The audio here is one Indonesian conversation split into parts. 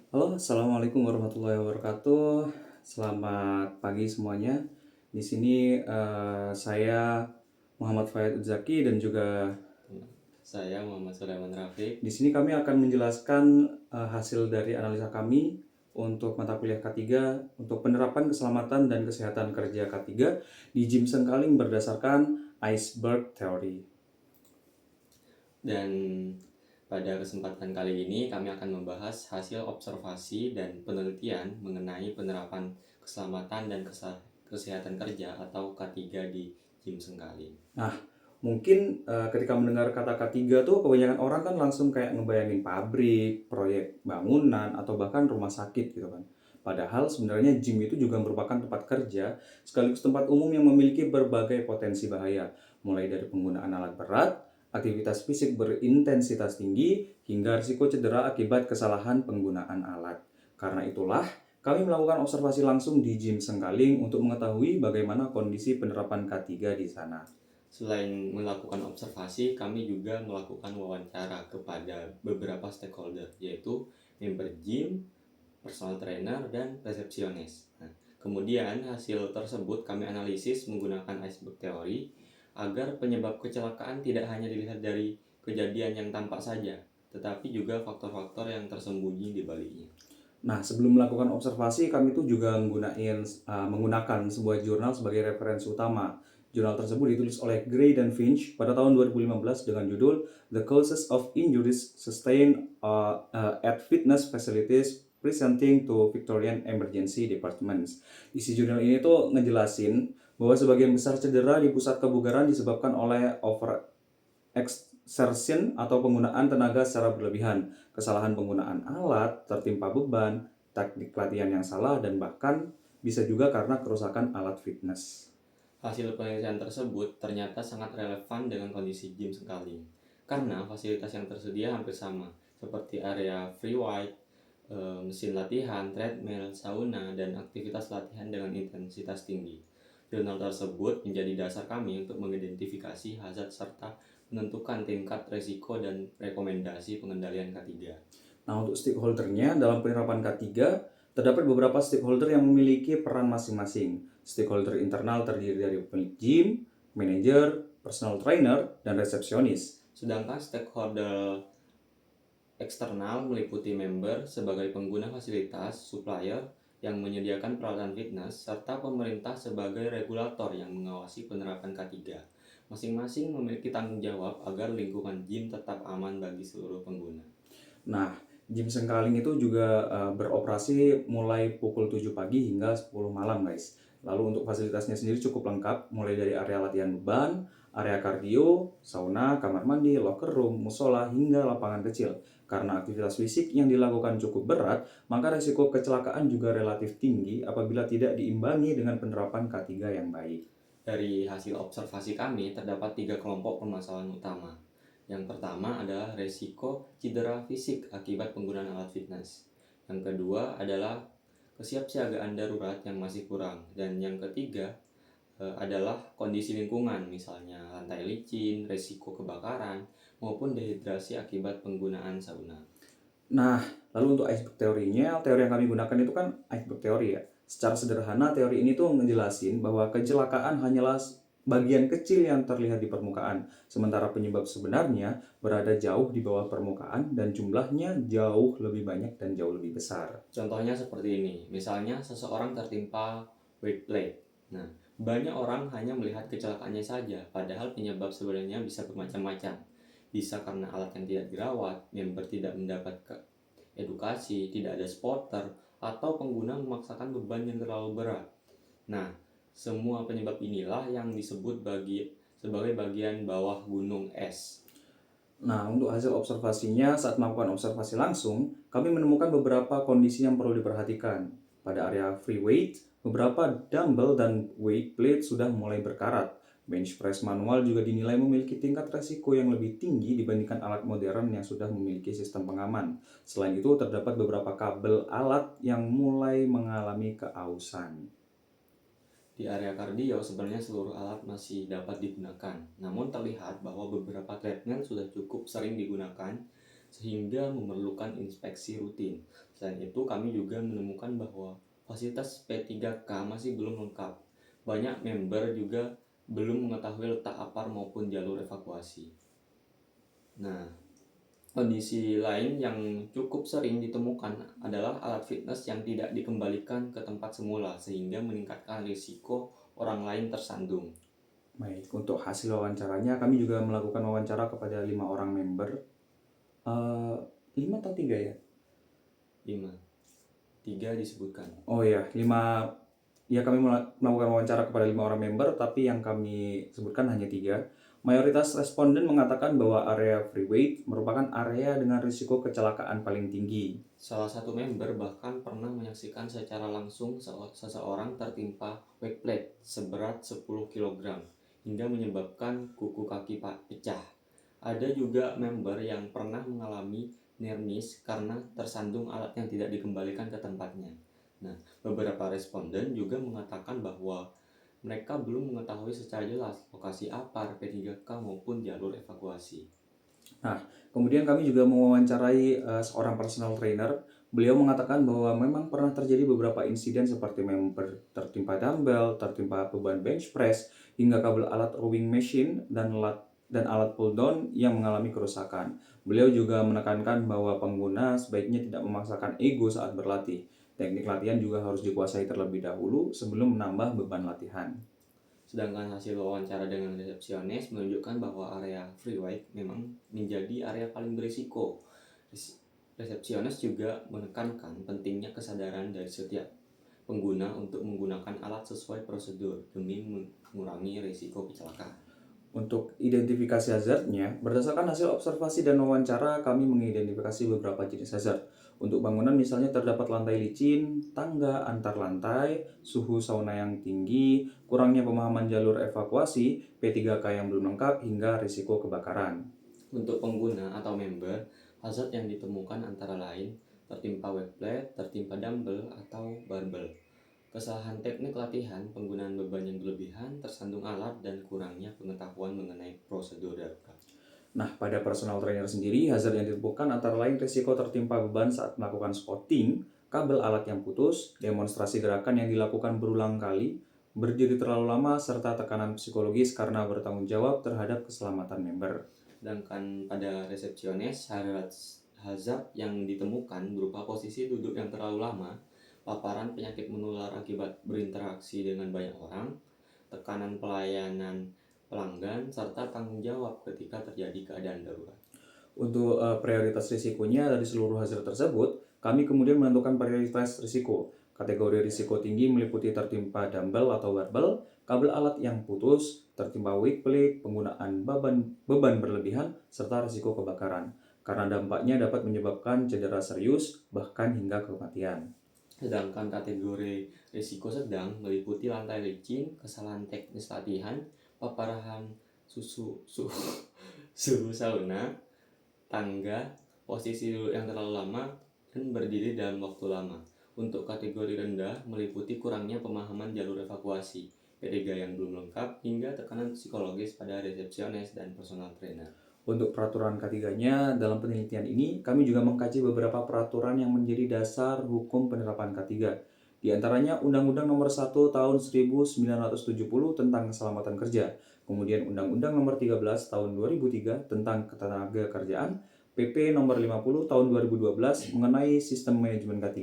Halo, assalamualaikum warahmatullahi wabarakatuh. Selamat pagi semuanya. Di sini saya Muhammad Faid Zaki dan juga Saya Muhammad Sulaiman Rafiq. di sini kami akan menjelaskan hasil dari analisa kami untuk mata kuliah K3 untuk penerapan keselamatan dan kesehatan kerja K3 di Jim Sengkaling berdasarkan iceberg theory. Dan pada kesempatan kali ini kami akan membahas hasil observasi dan penelitian mengenai penerapan keselamatan dan kesehatan kerja atau K3 di Jim Sengkali. Nah, mungkin ketika mendengar kata K3 tuh kebanyakan orang kan langsung kayak ngebayangin pabrik, proyek bangunan, atau bahkan rumah sakit gitu kan. Padahal sebenarnya gym itu juga merupakan tempat kerja sekaligus tempat umum yang memiliki berbagai potensi bahaya, mulai dari penggunaan alat berat, aktivitas fisik berintensitas tinggi, hingga risiko cedera akibat kesalahan penggunaan alat. Karena itulah, kami melakukan observasi langsung di gym Sengkaling untuk mengetahui bagaimana kondisi penerapan K3 di sana. Selain melakukan observasi, kami juga melakukan wawancara kepada beberapa stakeholder, yaitu member gym, personal trainer, dan resepsionis. Nah, kemudian hasil tersebut kami analisis menggunakan iceberg theory agar penyebab kecelakaan tidak hanya dilihat dari kejadian yang tampak saja, tetapi juga faktor-faktor yang tersembunyi di baliknya. Nah, sebelum melakukan observasi, kami tuh juga menggunakan sebuah jurnal sebagai referensi utama. Jurnal tersebut ditulis oleh Gray dan Finch pada tahun 2015 dengan judul The Causes of Injuries Sustained at Fitness Facilities Presenting to Victorian Emergency Departments. Isi jurnal ini tuh ngejelasin bahwa sebagian besar cedera di pusat kebugaran disebabkan oleh exertion atau penggunaan tenaga secara berlebihan, kesalahan penggunaan alat, tertimpa beban, teknik latihan yang salah, dan bahkan bisa juga karena kerusakan alat fitness. Hasil penelitian tersebut ternyata sangat relevan dengan kondisi gym Sengkaling, karena fasilitas yang tersedia hampir sama, seperti area free weight, mesin latihan, treadmill, sauna, dan aktivitas latihan dengan intensitas tinggi. Jurnal tersebut menjadi dasar kami untuk mengidentifikasi hazard serta menentukan tingkat resiko dan rekomendasi pengendalian K3. Nah, untuk stakeholdernya dalam penerapan K3, terdapat beberapa stakeholder yang memiliki peran masing-masing. Stakeholder internal terdiri dari pemilik gym, manajer, personal trainer, dan resepsionis. Sedangkan stakeholder eksternal meliputi member sebagai pengguna fasilitas, supplier yang menyediakan peralatan fitness, serta pemerintah sebagai regulator yang mengawasi penerapan K3. Masing-masing memiliki tanggung jawab agar lingkungan gym tetap aman bagi seluruh pengguna. Nah, gym Sengkaling itu juga beroperasi mulai pukul 7 pagi hingga 10 malam, guys. Lalu untuk fasilitasnya sendiri cukup lengkap, mulai dari area latihan beban, area kardio, sauna, kamar mandi, locker room, musola, hingga lapangan kecil. Karena aktivitas fisik yang dilakukan cukup berat, maka risiko kecelakaan juga relatif tinggi apabila tidak diimbangi dengan penerapan K3 yang baik. Dari hasil observasi kami, terdapat 3 kelompok permasalahan utama. Yang pertama adalah resiko cedera fisik akibat penggunaan alat fitness. Yang kedua adalah kesiapsiagaan darurat yang masih kurang. Dan yang ketiga adalah kondisi lingkungan, misalnya lantai licin, resiko kebakaran, maupun dehidrasi akibat penggunaan sauna. Nah, lalu untuk iceberg teorinya, teori yang kami gunakan itu kan iceberg teori ya. Secara sederhana, teori ini tuh ngejelasin bahwa kecelakaan hanyalah bagian kecil yang terlihat di permukaan, sementara penyebab sebenarnya berada jauh di bawah permukaan dan jumlahnya jauh lebih banyak dan jauh lebih besar. Contohnya seperti ini, misalnya seseorang tertimpa weight plate. Nah, banyak orang hanya melihat kecelakaannya saja, padahal penyebab sebenarnya bisa bermacam-macam. Bisa karena alat yang tidak dirawat, member tidak mendapat edukasi, tidak ada spotter, atau pengguna memaksakan beban yang terlalu berat. Nah, semua penyebab inilah yang disebut sebagai bagian bawah gunung es. Nah, untuk hasil observasinya, saat melakukan observasi langsung, kami menemukan beberapa kondisi yang perlu diperhatikan. Pada area free weight, beberapa dumbbell dan weight plate sudah mulai berkarat. Bench press manual juga dinilai memiliki tingkat resiko yang lebih tinggi dibandingkan alat modern yang sudah memiliki sistem pengaman. Selain itu, terdapat beberapa kabel alat yang mulai mengalami keausan. Di area kardio, sebenarnya seluruh alat masih dapat digunakan. Namun terlihat bahwa beberapa treadmill sudah cukup sering digunakan sehingga memerlukan inspeksi rutin. Selain itu, kami juga menemukan bahwa fasilitas P3K masih belum lengkap. Banyak member juga belum mengetahui letak apar maupun jalur evakuasi. Nah, kondisi lain yang cukup sering ditemukan adalah alat fitness yang tidak dikembalikan ke tempat semula sehingga meningkatkan risiko orang lain tersandung. Baik, untuk hasil wawancaranya kami juga melakukan wawancara kepada 5 orang member. 5 atau 3 ya? 5. 3 disebutkan. Oh ya, 5. Ya, kami melakukan wawancara kepada 5 orang member, tapi yang kami sebutkan hanya 3. Mayoritas responden mengatakan bahwa area free weight merupakan area dengan risiko kecelakaan paling tinggi. Salah satu member bahkan pernah menyaksikan secara langsung seseorang tertimpa weight plate seberat 10 kg hingga menyebabkan kuku kaki pecah. Ada juga member yang pernah mengalami near miss karena tersandung alat yang tidak dikembalikan ke tempatnya. Nah, beberapa responden juga mengatakan bahwa mereka belum mengetahui secara jelas lokasi apar P3K maupun jalur evakuasi. Nah, kemudian kami juga mewawancarai seorang personal trainer. Beliau mengatakan bahwa memang pernah terjadi beberapa insiden seperti member tertimpa dumbbell, tertimpa beban bench press, hingga kabel alat rowing machine dan alat pull down yang mengalami kerusakan. Beliau juga menekankan bahwa pengguna sebaiknya tidak memaksakan ego saat berlatih. Teknik latihan juga harus dikuasai terlebih dahulu sebelum menambah beban latihan. Sedangkan hasil wawancara dengan resepsionis menunjukkan bahwa area free weight memang menjadi area paling berisiko. Resepsionis juga menekankan pentingnya kesadaran dari setiap pengguna untuk menggunakan alat sesuai prosedur demi mengurangi risiko kecelakaan. Untuk identifikasi hazardnya, berdasarkan hasil observasi dan wawancara, kami mengidentifikasi beberapa jenis hazard. Untuk bangunan misalnya terdapat lantai licin, tangga antar lantai, suhu sauna yang tinggi, kurangnya pemahaman jalur evakuasi, P3K yang belum lengkap, hingga risiko kebakaran. Untuk pengguna atau member, hazard yang ditemukan antara lain tertimpa weight plate, tertimpa dumbbell atau barbell, kesalahan teknik latihan, penggunaan beban yang berlebihan, tersandung alat, dan kurangnya pengetahuan mengenai prosedur darurat. Nah, pada personal trainer sendiri, hazard yang ditemukan antara lain risiko tertimpa beban saat melakukan squatting, kabel alat yang putus, demonstrasi gerakan yang dilakukan berulang kali, berdiri terlalu lama, serta tekanan psikologis karena bertanggung jawab terhadap keselamatan member. Sedangkan pada resepsionis, hazard yang ditemukan berupa posisi duduk yang terlalu lama, paparan penyakit menular akibat berinteraksi dengan banyak orang, tekanan pelayanan pelanggan, serta tanggung jawab ketika terjadi keadaan darurat. Untuk prioritas risikonya dari seluruh hazard tersebut, kami kemudian menentukan prioritas risiko. Kategori risiko tinggi meliputi tertimpa dumbbell atau barbell, kabel alat yang putus, tertimpa weight plate, penggunaan beban berlebihan, serta risiko kebakaran. Karena dampaknya dapat menyebabkan cedera serius, bahkan hingga kematian. Sedangkan kategori risiko sedang meliputi lantai licin, kesalahan teknis latihan, paparahan suhu sauna, tangga, posisi duduk yang terlalu lama, dan berdiri dalam waktu lama. Untuk kategori rendah meliputi kurangnya pemahaman jalur evakuasi, P3 yang belum lengkap, hingga tekanan psikologis pada resepsionis dan personal trainer. Untuk peraturan K3-nya, dalam penelitian ini, kami juga mengkaji beberapa peraturan yang menjadi dasar hukum penerapan K3. Di antaranya Undang-Undang Nomor 1 Tahun 1970 tentang Keselamatan Kerja, kemudian Undang-Undang Nomor 13 Tahun 2003 tentang Ketenagakerjaan, PP Nomor 50 Tahun 2012 mengenai Sistem Manajemen K3,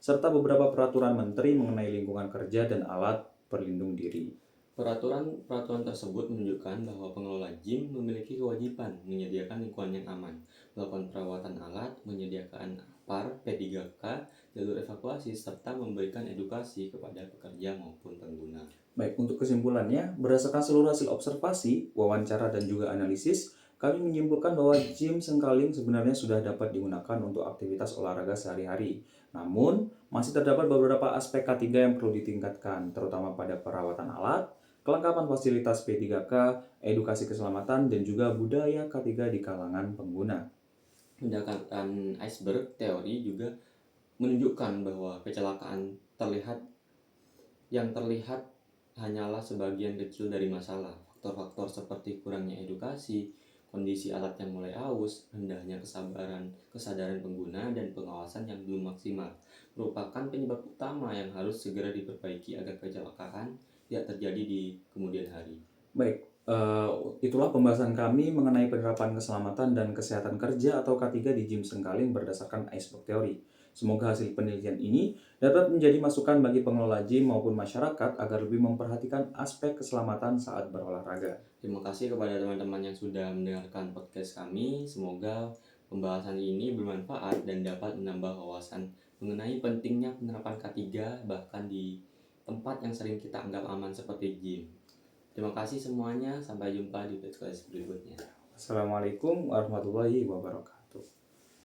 serta beberapa peraturan menteri mengenai lingkungan kerja dan alat pelindung diri. Peraturan tersebut menunjukkan bahwa pengelola gym memiliki kewajiban menyediakan lingkungan yang aman, melakukan perawatan alat, menyediakan apar, P3K, jalur evakuasi, serta memberikan edukasi kepada pekerja maupun pengguna. Baik, untuk kesimpulannya, berdasarkan seluruh hasil observasi, wawancara, dan juga analisis, kami menyimpulkan bahwa gym Sengkaling sebenarnya sudah dapat digunakan untuk aktivitas olahraga sehari-hari. Namun, masih terdapat beberapa aspek K3 yang perlu ditingkatkan, terutama pada perawatan alat, kelengkapan fasilitas P3K, edukasi keselamatan, dan juga budaya K3 di kalangan pengguna. Pendekatan iceberg teori juga menunjukkan bahwa kecelakaan yang terlihat hanyalah sebagian kecil dari masalah. Faktor-faktor seperti kurangnya edukasi, kondisi alat yang mulai aus, rendahnya kesadaran pengguna, dan pengawasan yang belum maksimal merupakan penyebab utama yang harus segera diperbaiki agar kecelakaan tidak terjadi di kemudian hari. Baik, itulah pembahasan kami mengenai penerapan keselamatan dan kesehatan kerja atau K3 di gym Sengkaling berdasarkan Iceberg Theory. Semoga hasil penelitian ini dapat menjadi masukan bagi pengelola gym maupun masyarakat agar lebih memperhatikan aspek keselamatan saat berolahraga. Terima kasih kepada teman-teman yang sudah mendengarkan podcast kami. Semoga pembahasan ini bermanfaat dan dapat menambah wawasan mengenai pentingnya penerapan K3 bahkan di tempat yang sering kita anggap aman seperti gym. Terima kasih semuanya. Sampai jumpa di podcast berikutnya. Assalamualaikum warahmatullahi wabarakatuh.